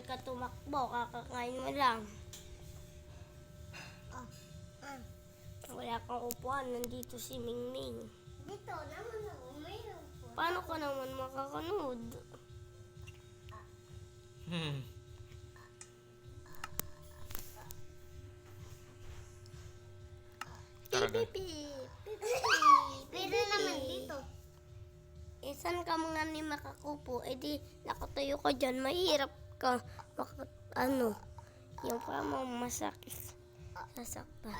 ka tumakbo, kakakain mo lang. Wala kang upuan, nandito si Mingming. Dito naman ako, mayroon po. Paano ka naman makakanood? Talaga. Pero naman dito. Saan ka mga ni makakupo? Di nakatayo ka dyan, mahirap ka yung pa mo masakit. Sasaktan.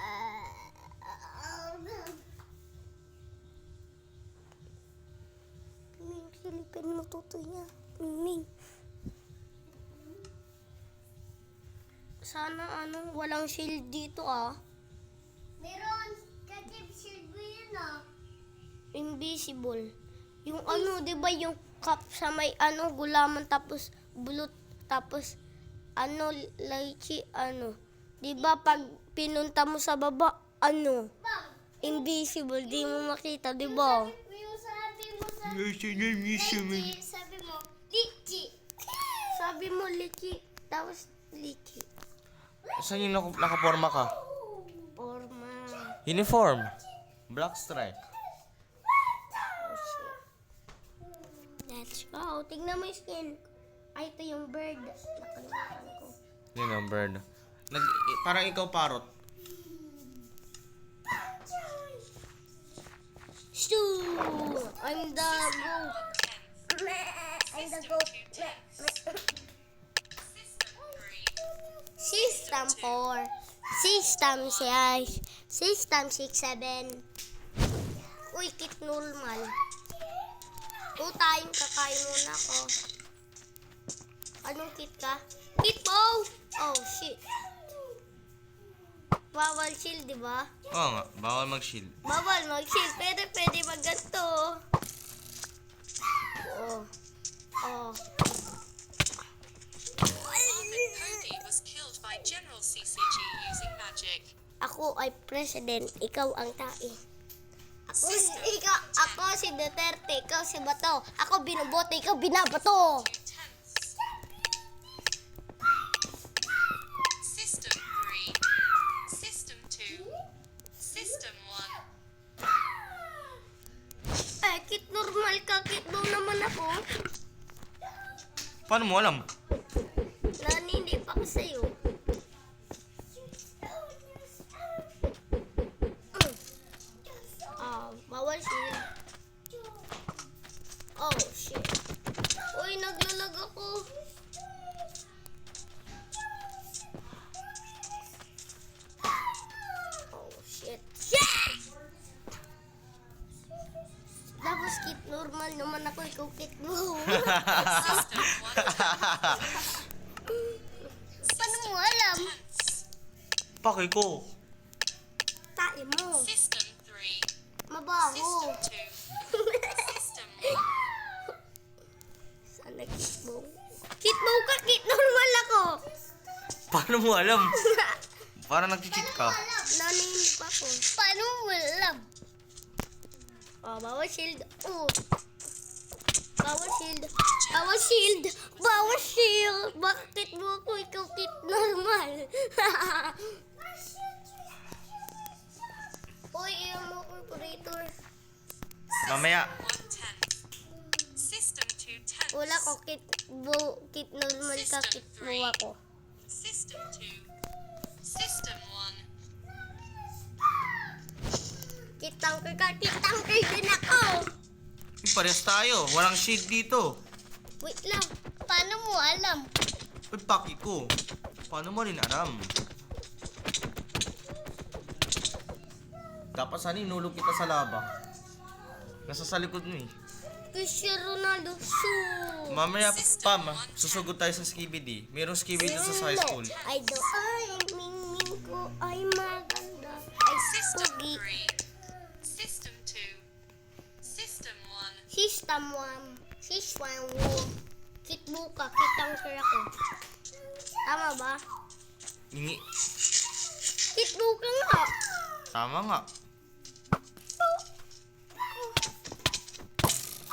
Ming, silipin mo tutoy niya. Ming. Sana walang shield dito Meron kajib shield mo yun Invisible. Yung di ba yung cup sa may gulaman tapos bulot tapos lychee di ba pag pinunta mo sa baba invisible di mo makita di ba? Yung sabi mo sa Lychee. sabi mo, litchi. Sabi mo lychee tapos lychee. Saan yung nakaporma ka? Forma. Uniform. Black stripe. Let's go. Tingnan mo yung skin. Ay, ito yung bird. Nakalimutan ko. Yun ang bird. Parang ikaw parot. Shoo! I'm the goat. I'm the goat. System 4. System 6. System 6, 7. Uy, kit normal. Tayong kakain muna ako. Anong kit ka? Kit mo! Oh, shit. Bawal shield, di ba? Oo nga, bawal mag-shield. Bawal mag-shield, pero pwede mag-ganto. Oh. Cody was killed by General CCG using magic. Ako ay president, ikaw ang tae. Ako si Duterte, ikaw si Bato. Ako binoboto, ikaw binabato. 2 tenths. System 3. System 2. System 1. Kit normal ka, kit daw naman ako. Paano mo alam? Nanindi pa ko sa'yo. Bawal shield. Oh, shit. Uy, naglalag ako. Oh, shit. Tapos kit normal naman ako, ikaw kit mo. System 1. Paano mo alam? Pakay ko. Tae mo. System 3. Mabaho. System 2. System 1. Sana kit mo. Kit mo ka, kit normal ako. Paano mo alam? Parang nag-cheat ka. Nanindi pa ko. Paano mo alam? Bawal shield. Bawal shield. Bawal shield. Bawal shield. Bakit mo ako ikaw kit normal? Uy, iyan mo operator. Mamaya. 1 tenth. System 2 tenths. Wala ko kit normal ka, kit mo ako. System 2. System 1. Kit tanker ka, kit tanker din ako. Parehas tayo. Walang shield dito. Wait lang, paano mo alam? Uy, paki ko. Paano mo rin alam? Dapat sana inulog kita sa laba. Nasa sa likod mo eh. Cristiano Ronaldo, shoot! Mamaya, Pam, susugod tayo sa skibidi. Merong skibidi sa high school. Ay, mingming ko ay maganda. Ay, System pogi. 3. System 2. System 1. System 1. System 1. Kit buka, kit tanker ako. Tama ba? Hingi. Kit buka nga. Tama nga.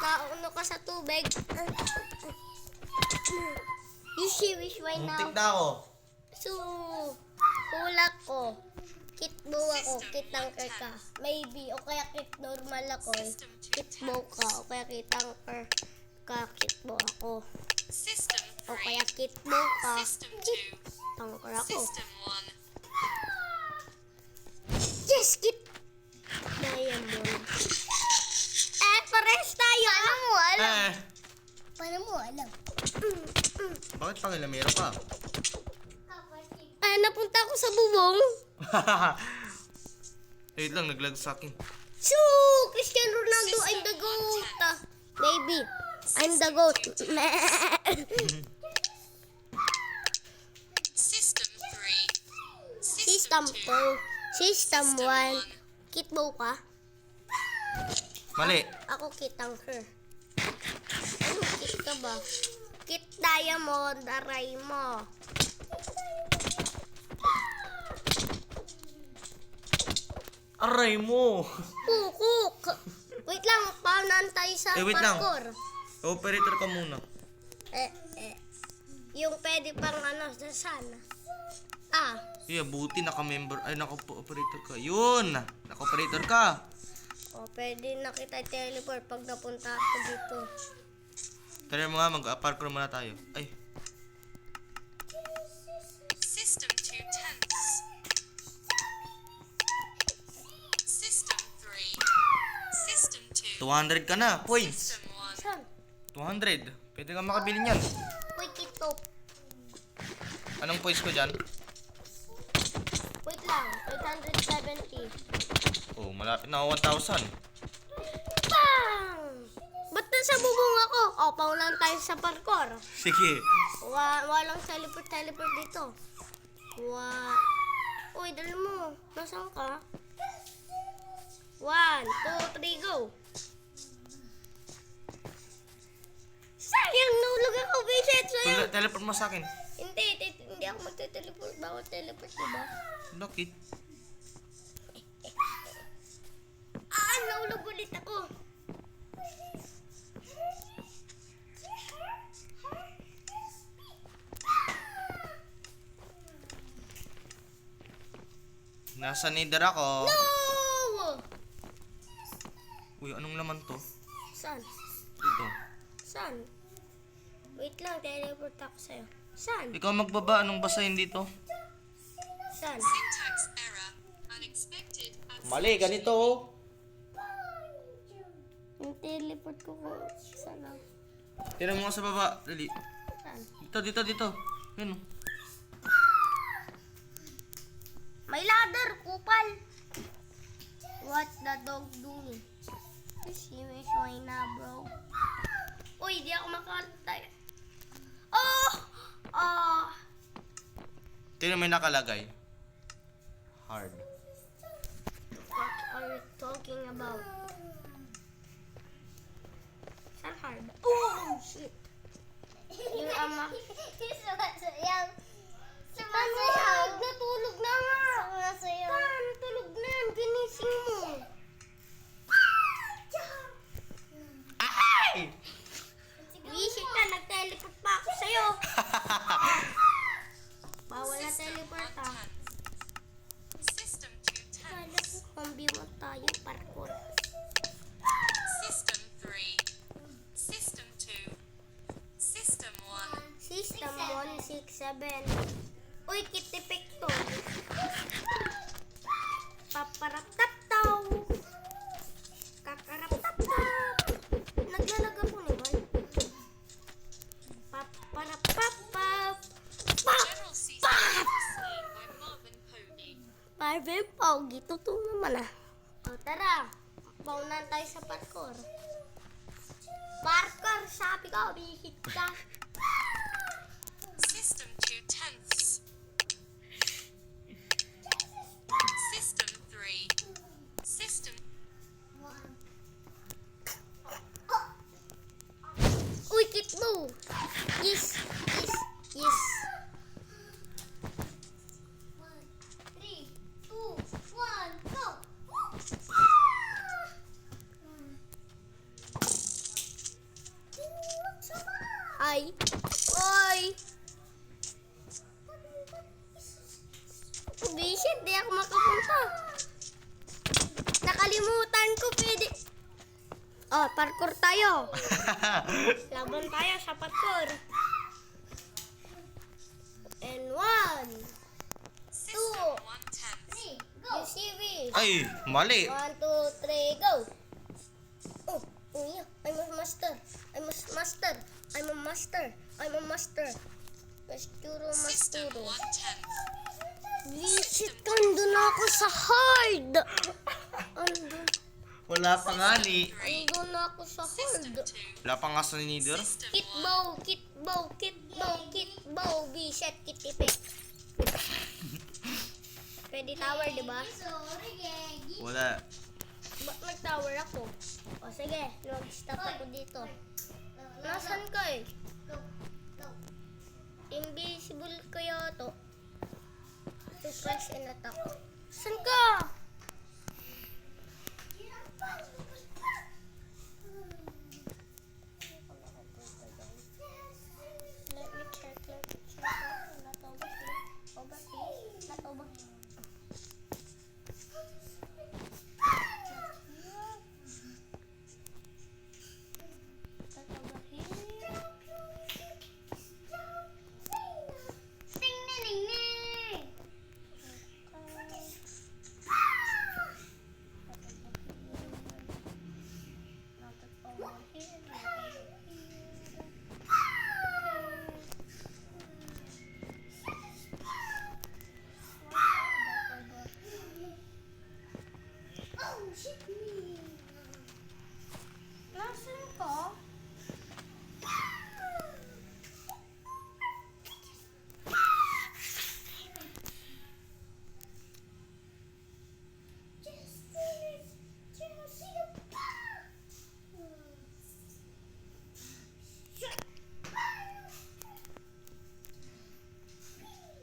Nauno ka sa tubig. You see which way Muntik now? na ako. So, hula ko. Kitbo ako, kitangker ka. Maybe, o kaya kit normal ako. System 2 Kitbo ka, o kaya kitangker ka, kitbo ako. System O 3. kaya kitbo ka, System 2. kitangker ako. System 1. Yes, kit! Diamond. Pares tayo. Paano mo alam? Eh, Paano mo alam? bakit pangilamero ka? Napunta ako sa bubong. Wait lang, naglag sa akin. So, Cristiano Ronaldo, I'm the GOAT. Baby, I'm the GOAT. System 3. System 2. System 1. Kitbo ka? Mali. Ako kitang her. Ano kit ka ba? Kit diamond, aray mo. Aray mo. Kukuk. Wait lang, paunahan tayo sa Wait lang. parkour. Operator ka muna. Yung pwede pang ano, sa sana. Yeah, buti naka-member. Ay, naka-operator ka. Yun! Naka-operator ka. Pwede na kita teleport pag napunta ako dito. Tara mo nga, mag-parkour muna tayo. Ay, System 2 tenths. System 3. System 2. 200 ka na. Points. System 1. Saan? 200. Pwede ka makabili niyan. Uy, kitop. Anong points ko dyan? Wait lang, 870. Oh, malapit na ako 1,000. Bang! Ba't nasa bubong ako? Paunahan tayo sa parkour. Sige. Walang teleport dito. Uy, dali mo. Nasaan ka? 1, 2, 3, go. Sayang, nahulog ako, Vincent. Sayang. Teleport mo sa akin. Hindi ako magte-teleport. Bawal teleport, diba? Bakit? Nahulog ulit ako. Nasa nether ako. No! Uy, anong laman to? Saan? Dito. Saan? Wait lang, teleport ako sa'yo. Saan? Ikaw magbaba. Anong basahin dito? Saan? Syntax error. Unexpected. Mali, ganito. Yung teleport ko saan lang? Tira mo nga sa baba. Dali. Saan? Dito. Yan o. May ladder, kupal! What the dog doing? See me showing na, bro. Uy, di ako makalagay. Tira may nakalagay. Hard. What are you talking about? Saan hard? Oh, shit. Yung ama. Sumasayaw. Sumasayaw! Natulog na nga! Sumasayaw. Natulog na yan. Ginising mo. Ay! Wisik ka, nag-teleport pa ako sa'yo. Bawal na teleport ah. System 2 tenths. Kombi mo tayo, parkour. System 3. System 2. System 1. System 1, 6, 7. Uy, kitipik to. Paparap-tap-taw. Kakarap-tap-tap. Naglalag ako naman. Paparap-pap-pap. General Caesar was slain by Marvin Pony. Marvin Pogi, totoo naman ah. Tara, paunan tayo sa parkour. Parkour, sabi ko, bihit ka. System 2 tenths. System 3. System. Uy, kitbo. Yes. 3, 2, 1, go! Hi. Oh, parkour tayo. Laban tayo sa parkour. And 1, System 110. 3, go. you serious? Ay, mali. 1, 2, 3, go. Oh, oh yeah. I'm a master. I'm a master. I'm a master. I'm a master. Masturo, System masturo. 110. Visit ka, andun ako sa hard. Andun, Wala pa nga ni. andun ako sa System hard. 2. Wala pa nga sa neither. System 1. Kitbow, kitbow, kitbow, kitbow, biset, kitipik. Pwede tower, di ba? Sorry, Gagi. Wala. Ba't nag-tower ako? O sige, mag-stop ako dito. Nasaan ka eh? Go. Go. Invisible kaya to. To press and attack. Saan ka? Let me check, let me check. Nato ba siya? O ba siya? Nato ba? Nato ba siya? Ding, ding, ding, ding. Oh, shit me. Nasaan ka?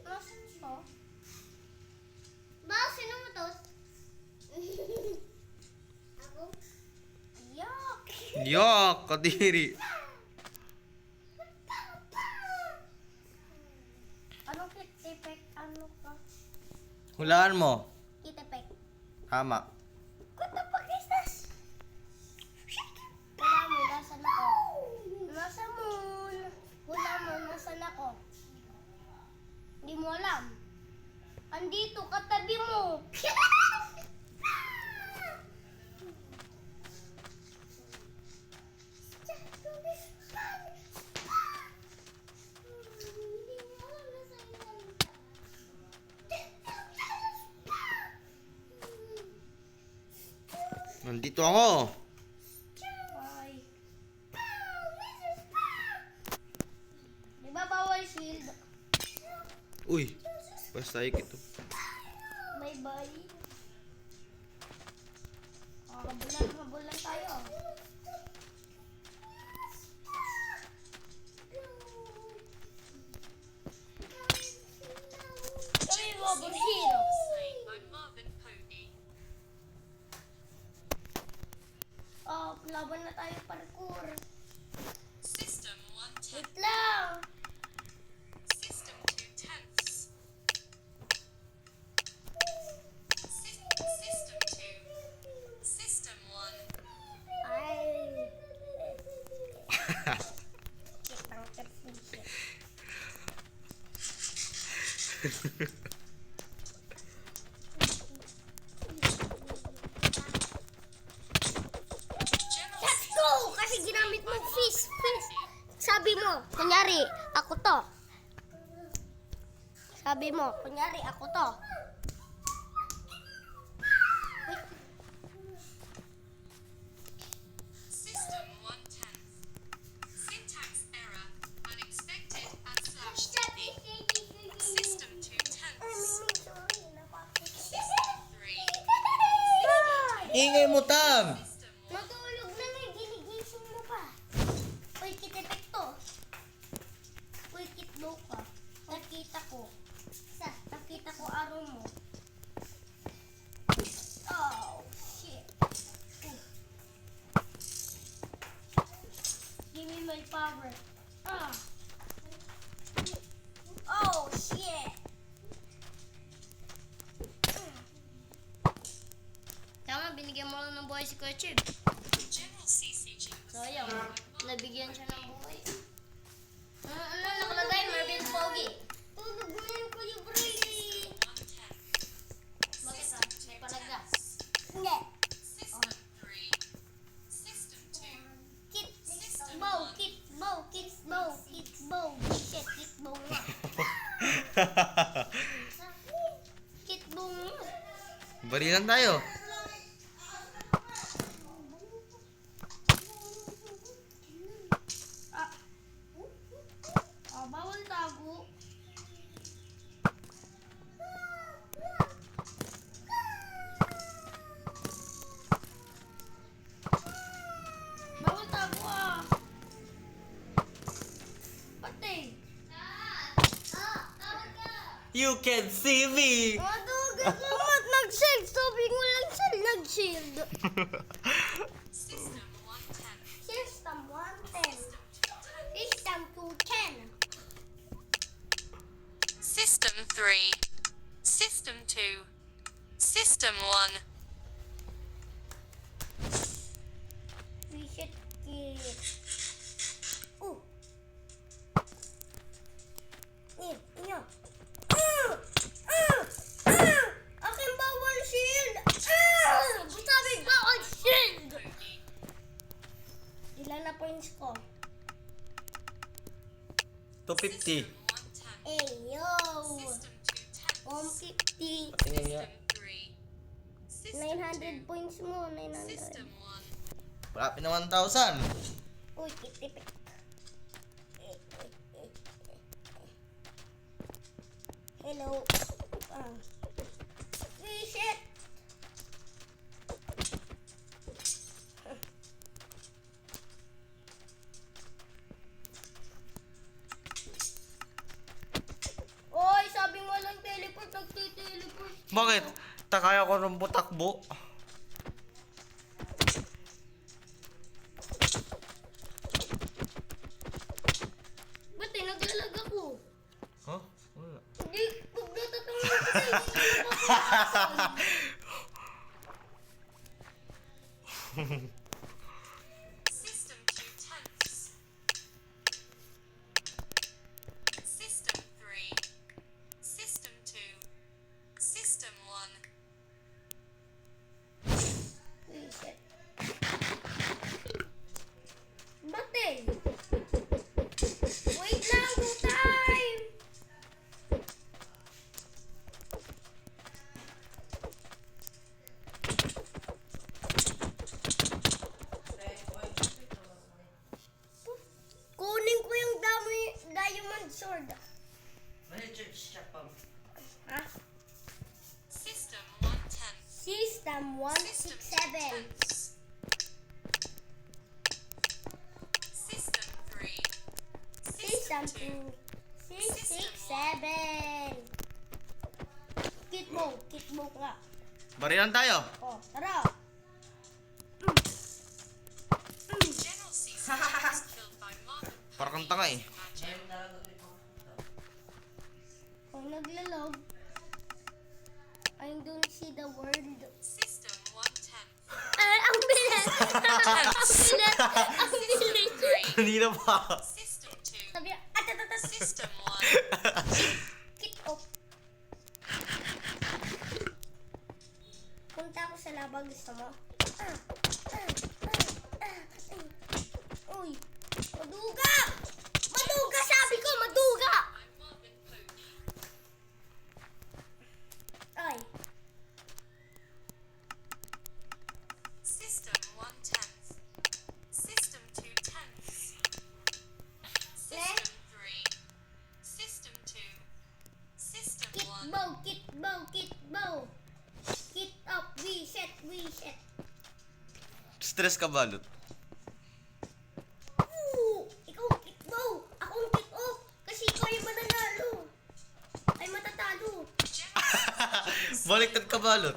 Nasaan ka? Ba, sino mo to? Ako? Yuck! Yak, kadiri. Anong kitipek? Ano ka? Hulaan mo. Kitipek. Tama. What the fuck is this? Wala mo, nasan ako? Nasa moon. Wala mo, nasan ako? Hindi mo alam. Andito, katabi mo. Nandito ako. Ay. Di ba bawal shield? Uy, basta ito. Bye-bye. Kabulan tayo. Kami Robot Hero. Slain by Marvin Pony. Oh, laban na tayo parkour. System 110. Wait lang. System 2 tenths. System 2. System 1. Ay. Kitang kerfisya. General Let's go! Kasi ginamit mo fish. Sabi mo, kunyari, ako to. Sabi mo, kunyari, ako to. Wait, System 110. Syntax error. Unexpected and slash delete. System 2 tenths. System 3. Ingay mo, Tam. System 1. natulog na may ginigising mo pa. Uy, kitipik to. Uy, kitlo ka. Nakita ko. Nakita ko araw mo. Oh, shit. Give me my power. Ah. Oh, shit. Tama, binigyan mo lang ng buhay si Kuya Chib. General CC Sayang. Nabigyan siya ng buhay. Ano nakalagay? Marvin Pogi. Tulog mo yan, Kuya Brady. Bakit ah? May palaga. Hindi. System 3. System 2. Kids bow, kids bow, kids bow, kids bow. Shit, kids bow nga. Kids bow nga. Barilan tayo. Bawal tago. Bawal tago ah. Pati. You can see me. Maduga ka mat nag-shield. Sabi mo lang siya nag-shield. System 110. System 110. System 210. System 3. System 2. System 1. We should get. Oh. Inyo. Akin bawal shield. Sabi bawal shield. Ilan na points ko? 250. 110. Ayo. System 210. 150. Tingnan niya. System 3. System 900 points mo. 900. System 1. Malapit na 1,000. Uy, kitipik. Hello. Ah. Reset. Oy, sabi mo lang teleport. Nagtiteleport. Bakit? Takaya ko ng butakbo. Ba't eh, naglalag ako? Huh? Wala. Hindi, pag natatangan ko sa'yo, System 210. System 3. System 2. System 1. reset. Ba't eh? Wait lang, go time! Kunin ko yung diamond sword. Ha? System 110. System System 167. 210. System 3. System 2. 667. Kitbo nga. Barilan tayo. Oh, tara. General CC was killed by Marvin Parang kang tanga eh. Magic. Oh, naglalog. I don't see the word. System 110. Ang bilis! Ang bilis! Ang bilis! 3. Kanina pa. System 2. Sabi niya, atatatas! System 1. Kick off. Punta ako sa labag. Gusto mo? Uy! Maduga! Maduga! Sabi ko, maduga! I'm Marvin Poggi. Ay. System 110. System 210. System 3. System 2. System 1. Kitbo! Kit up! Reset! Stress ka balot. Ikaw kitbo! Akong kit off! Kasi ikaw yung mananalo! Ay, matatalo! Baliktad ka balot.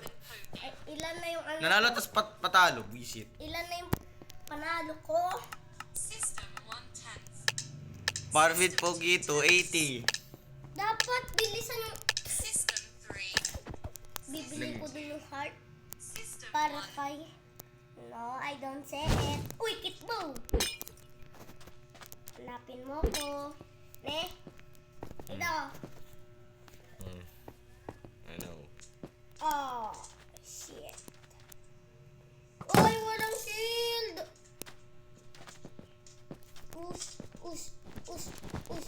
Ay, ilan na yung ano? Nanalo tas patalo. Visit. Ilan na yung panalo ko? System 110. Marvin Pogi 280. Dapat bilisan yung System 3. bibili ko din yung heart System para 1. kay No, I don't say it. Uy, kitbo! Hanapin mo ko. Ne? Ito. I know. Oh, shit. Uy, walang shield! Us, us, us, us,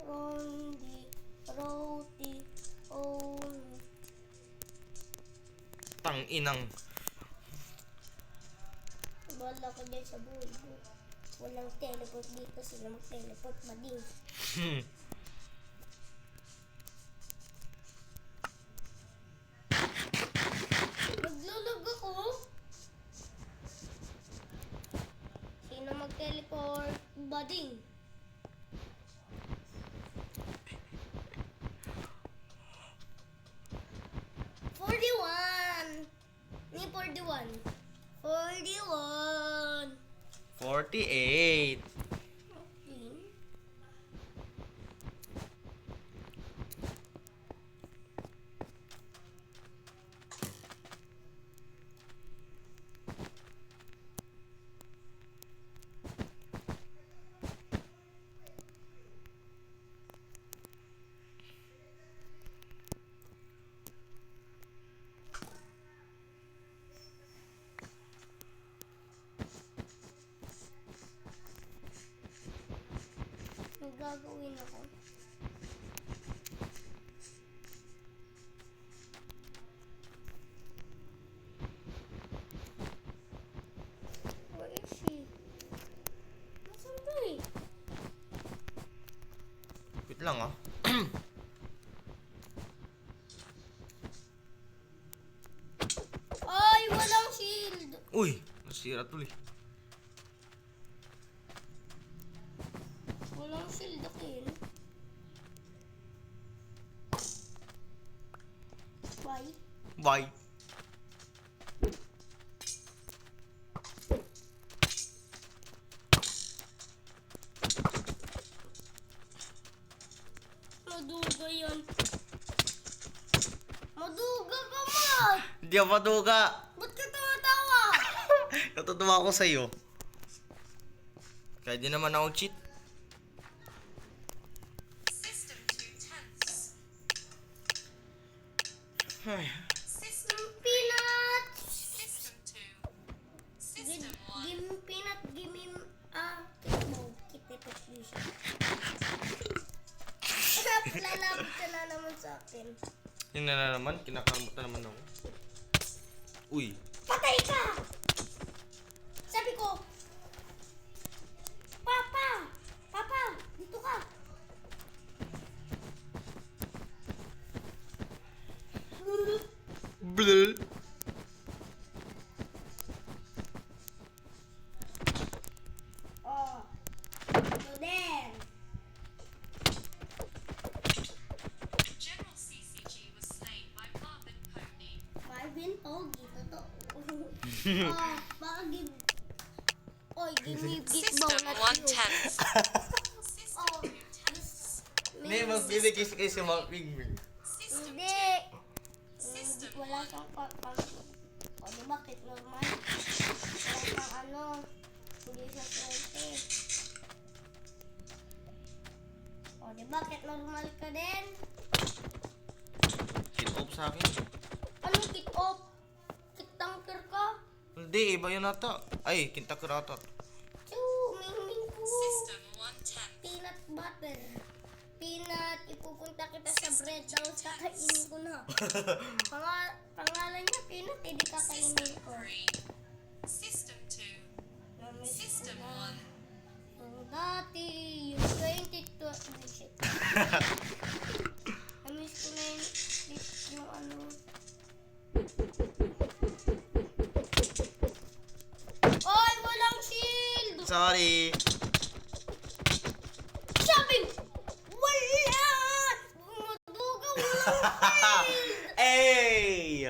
Rondi, roti, Tang inang. Wala ko dyan sa buhay ko. Walang teleport dito, sila mag-teleport mading. Naglalag ako. Sino mag-teleport? Bading. Ni 41. 41. 48. May gagawin ako. Where is she? Nasaan ba eh? Wait lang ah. Ay, walang shield! Uy, nasira tuloy. Walang shield ako eh. Why? Bye. Maduga yan. Maduga ka, Mat! Hindi ako maduga. Ba't ka tumatawa? Natutuwa ako sa'yo. Kaya di naman ako cheat. System 2 tenths. Ay. System Peanuts! System 2. System 1. Give me peanut, give me, kitmo. Kitipot fusion. Lalapit ka na naman sa akin. Yun na naman, kinakarmot na naman ako. Uy. Patay ka! Sabi ko, Papa! Papa! Dito ka! Blul. Oh. Ito din. General CCG was slain by Marvin Pony. Marvin Pogi, totoo. Baka give... Oy, give me System gitbone 1 at you. tenth. System Oh, 2 tenths. Hindi, magbibigay si kayo si Malpigmig. System hindi. 2. System Wala 1. siyang o, di ba, kit normal? Wala siyang ano, hindi siya swerte. O, di ba, kit normal ka din? Hit off sa akin. Anong kit off? Kit tanker ka? Hindi, iba yun ata. Ay, kintakurata. Ming ko. System 1 tenth. Peanut butter. Peanut, ipupunta kita sa bread house, kakainin ko na. Pangalan niya, Peanut, hindi kakainin ko. 3. System 2. Namiss System ko na. 1. Yung dati, yung 22, ay shit. Namiss ko na yung ano. Ay, walang shield! Sorry. Sabi, wala! Maduga, walang shield! Ay!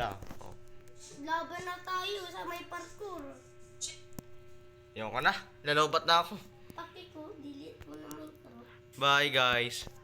Laban na tayo sa may parkour. Yung ka na. Lalobat na ako. Paki ko, delete mo naman ito. Bye guys.